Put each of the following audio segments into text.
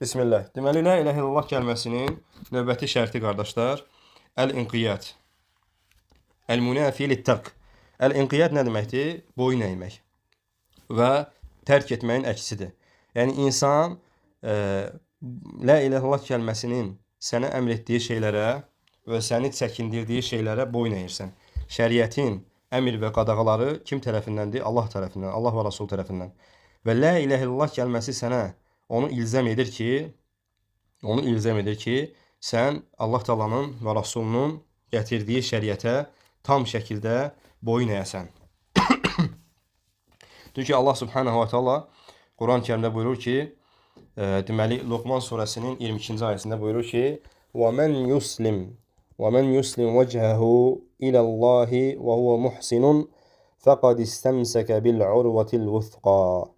Bismillah. Deməli, la ilahe illallah kəlməsinin növbəti şərti, qardaşlar, əl-inqiyat. Əl-münafi lit-tərk. Əl-inqiyat nə deməkdir? Boyun əymək və tərk etməyin əksidir. Yəni, insan la ilahe illallah kəlməsinin sənə əmr etdiyi şeylərə və səni çəkindirdiyi şeylərə boyun əyirsən. Şəriətin əmr və qadağaları kim tərəfindəndir? Allah tərəfindən, Allah və Rasul tərəfindən. Və la ilahe illallah kəlməsi sənə onu ilzam edir ki, sən Allah Taala'nın və Rasulunun gətirdiyi şəriətə tam şəkildə boyun əyəsən. Çünki Allah Subhanahu wa Taala Quran-Kərimdə buyurur ki, deməli Luqman surəsinin 22-ci ayəsində buyurur ki: "Və men yuslim vechhahu ilallahi və huve muhsinun faqad istemsaka bil-urvetil vuthqa."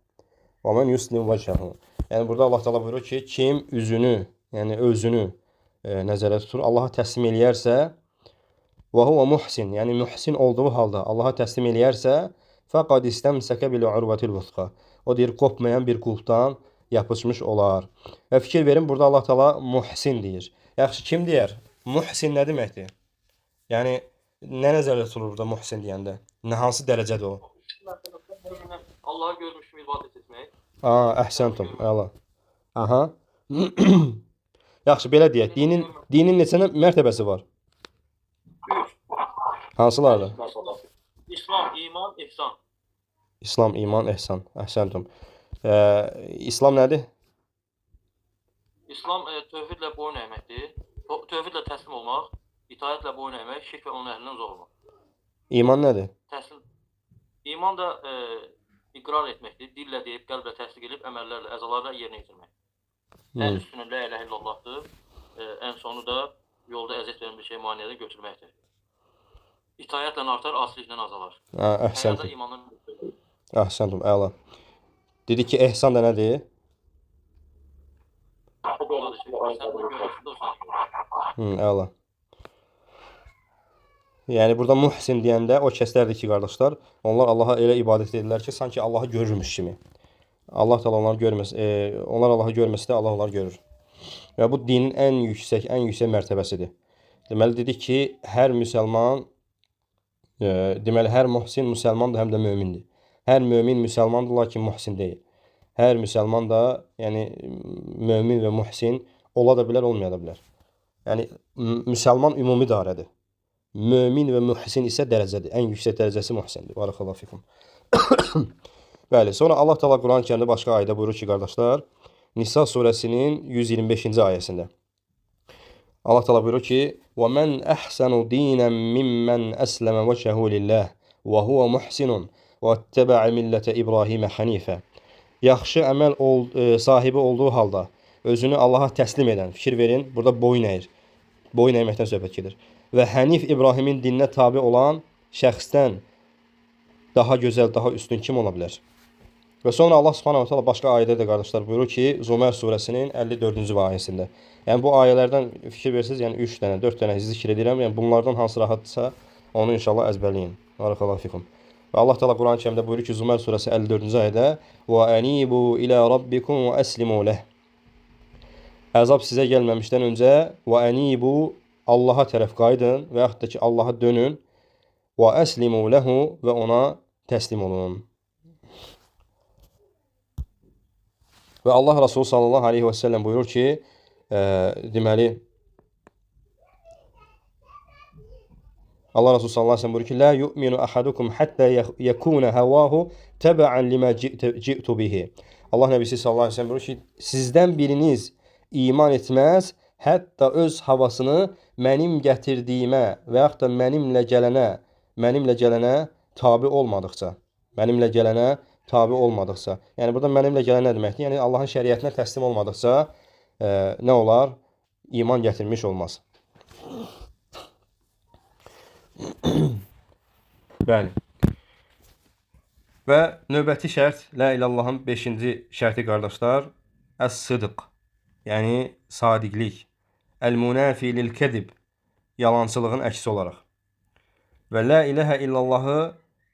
Və men yuslim vechhahu. Yəni burada Allah Taala buyurur ki, kim üzünü, yəni özünü nəzərdə tutur, Allaha təslim eləyərsə, və huve muhsin, yəni muhsin olduğu halda Allaha təslim eləyərsə, faqad istemsaka bil-urvetil vuthqa. O deyir, qopmayan bir qulpdan yapışmış olar. Və fikir verin, burada Allah Taala muhsin deyir. Yaxşı, kim deyər? Muhsin nə deməkdir? Yəni, nə nəzərdə tutulur burada muhsin deyəndə? Hansı dərəcədir o? Allahı görmüş kimi ibadət etmək. Əhsəntum, əla. Aha. Yaxşı, belə deyək. Dinin neçə mərtəbəsi var? 3. Hansılardır? İslam, iman, ihsan. İslam, iman, ehsan. Əhsəntum. İslam nədir? İslam tövhidlə boyun əyməkdir. Tövhidlə təslim olmaq, itaətlə boyun əymək, şirk və onun əhlindən uzaq olmaq. İman nədir? İman da iqrar etməkdir. Dillə deyib, qəlblə təsdiq edib, əməllərlə, əzalarla yerinə yetirmək. Ən üstünü la ilahe illallahdır. Ən sonu da yolda əziyyət verən bir şey maneədə götürməkdir. İtaətlə artar, asiliklə azalar. Əhsəntum. Əhsəntum, əla. Dedi ki, ehsan da nədir? Əla. Yəni, burada muhsin deyəndə o kəslərdir ki, qardaşlar, onlar Allaha elə ibadət edirlər ki, sanki Allahı görürmüş kimi. Allah Taala onları görməsə, onlar Allahı görməsə də Allah onları görür. Və bu dinin ən yüksək mərtəbəsidir. Deməli, dedik ki, hər müsəlman, deməli, hər muhsin müsəlmandır, həm də mömindir. Hər mömin müsəlmandır, lakin muhsin deyil. Hər müsəlman da, yəni, mömin və muhsin ola da bilər, olmaya da bilər. Yəni, müsəlman ümumi dairədir. Mömin və muhsin isə dərəcədir. Ən yüksək dərəcəsi muhsindir. Barakallahu fikum. Bəli, sonra Allah Taala Quran-Kərimdə başqa ayədə buyurur ki, qardaşlar, Nisa surəsinin 125-ci ayəsində. Allah Taala buyurur ki: "Və men ahsanu dinan mimmen aslama vechhahu lillah və huve muhsinun və ittaba'a millete İbrahim hanife." Yaxşı əməl sahibi olduğu halda özünü Allaha təslim edən, fikir verin, burada boyun əyir. Boyun əyməkdən söhbət gedir. Və Hənif İbrahimin dininə tabi olan şəxsdən daha gözəl, daha üstün kim ola bilər? Və sonra Allah Subhanahu wa Taala başqa ayədə də qardaşlar buyurur ki, Zumər surəsinin 54-cü ayəsində. Yəni bu ayələrdən fikir versiniz, yəni 3 dənə, 4 dənə zikr edirəm. Yəni bunlardan hansı rahatdırsa, onu inşallah əzbərləyin. Barakallahu fikum. Və Allah Taala Quran-Kərimdə buyurur ki, Zumər surəsi 54-cü ayədə: "Və anibu ila rabbikum və aslimu leh." Əzab sizə gəlməmişdən öncə və anibu Allaha tərəf qayıdın və yaxud da ki, Allaha dönün və əslimu lehu və ona təslim olun. Və Allah Rasulü sallallahu aleyhi və səlləm buyurur ki, deməli, Allah Rasulü sallallahu aleyhi və səlləm buyurur ki, "La yu'minu ahadukum hatta yakuna hawahu tab'an lima ji'tu bihi." Allah Nəbisi sallallahu aleyhi və səlləm buyurur ki, sizdən biriniz iman etməz, hətta öz havasını mənim gətirdiyimə və yaxud da mənimlə gələnə tabi olmadıqca. Mənimlə gələnə tabi olmadıqca. Yəni, burada mənimlə gələn nə deməkdir? Yəni, Allahın şəriətinə təslim olmadıqca nə olar? İman gətirmiş olmaz. Bəli. Və növbəti şərt, la ilallahın 5-ci şərti, qardaşlar, əs-sıdıq. Yəni, sadiqlik. Əl-münafi lil-kədib, yalancılığın əksi olaraq. Və la ilahə illallahı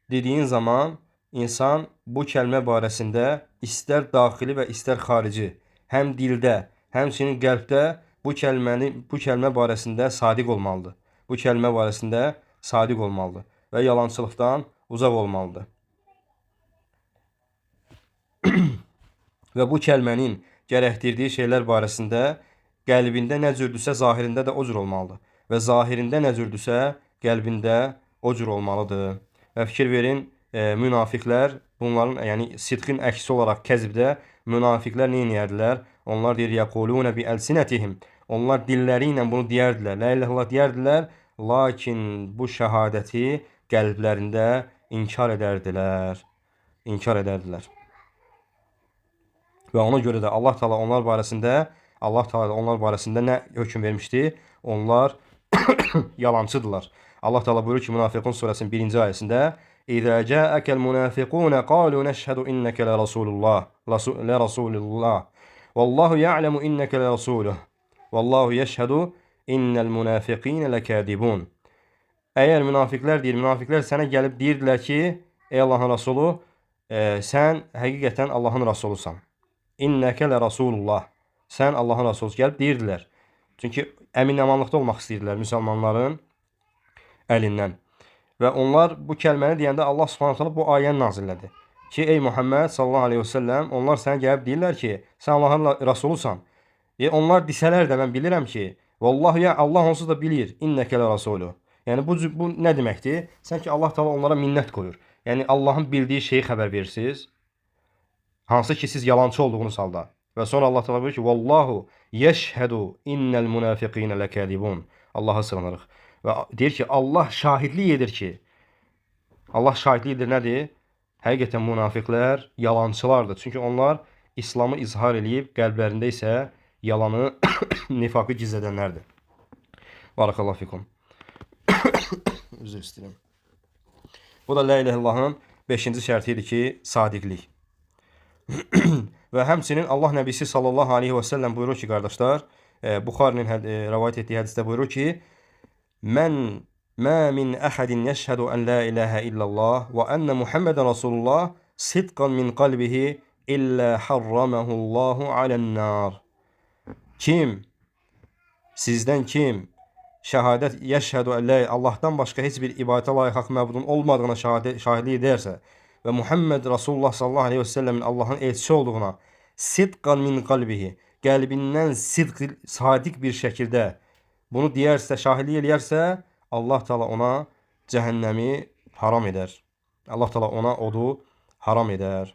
dediyin zaman insan bu kəlmə barəsində istər daxili və istər xarici, həm dildə, Həmçinin qəlbdə bu kəlmə barəsində sadiq olmalıdır. Bu kəlmə barəsində sadiq olmalıdır və yalançılıqdan uzaq olmalıdır. Və bu kəlmənin gərəkdirdiyi şeylər barəsində qəlbində nə cürdürsə, zahirində də o cür olmalıdır. Və zahirində nə cürdürsə, qəlbində o cür olmalıdır. Və fikir verin, münafiqlər, bunların, yəni sidqin əksi olaraq kəzbdə münafiqlər nə edərdilər? Onlar deyir, yəquluna bi əlsinətihim. Onlar dilləri ilə bunu deyərdilər, la ilahe illallah deyərdilər, lakin bu şəhadəti qəlblərində inkar edərdilər. İnkar edərdilər. Və ona görə də Allah Teala onlar barəsində nə hökm vermişdi? Onlar yalancıdırlar. Allah Teala buyurur ki, Münafiqun surəsinin 1-ci ayəsində: "İzə cəəkəl münafiqun qalu nəşhədu innəkə lərasulullah. Vallahu ya'lemu innəkə lərasuluh. Vallahu yeşhədu innəl münafiqin ləkədibun." Əgər münafiqlər sənə gəlib deyirdilər ki, ey Allahın Rasulu, sən həqiqətən Allahın Rasulusan. İnnəkə lərəsulullah. Sən Allahın Rasulusu gəlib deyirdilər. Çünki əmin-əmanlıqda olmaq istəyirdilər müsəlmanların əlindən. Və onlar bu kəlməni deyəndə Allah Subhanahu taala bu ayəni nazillədi. Ki, ey Muhammed sallallahu aleyhi ve sellem, onlar sənə gəlib deyirlər ki, sən Allahın Rasulusan. Onlar desələr də mən bilirəm ki, vallahi ya Allah onsuz da bilir. İnnəkə lərəsulü. Yəni bu nə deməkdir? Sən ki Allah Taala onlara minnət qoyur. Yəni Allahın bildiyi şeyi xəbər verirsiniz. Hansı ki siz yalancı olduğunuz halda. Və sonra Allah Teala buyurur ki, "Vallahu yeşhədu innel munafiqin lekadibun." Allah'a sığınırıq. Və deyir ki, Allah şahidlik edir ki, Allah şahidlik edir nədir? Həqiqətən münafiqlər yalancılardır. Çünki onlar İslamı izhar edib, qəlblərində isə yalanı, nifaqı gizlədənlərdir. Barakallahu fikum. Üzr istəyirəm. Bu da la ilahe illallahın 5-ci şərtidir ki, sadiqlik. Və həmçinin Allah Nəbisi sallallahu aleyhi və səlləm buyurur ki, qardaşlar, Buxarinin rəvayət etdiyi hədisdə buyurur ki, Mə min əhədin yəşhədu ən la ilahə illallah və ənə Muhammedən Rasulullah sidqan min qalbihi illə harraməhullahu alən-nar. Sizdən kim şəhadət yəşhədu ən la Allahdan başqa heç bir ibadətə layiq haqq məbudun olmadığına şahidlik edərsə və Muhammed Rasulullah sallallahu aleyhi və səlləmin Allahın elçisi olduğuna sidqan min qalbihi, qəlbindən sadiq bir şəkildə bunu deyərsə, şahidlik eləyərsə, Allah Teala ona cəhənnəmi haram edər. Allah Teala ona odu haram edər.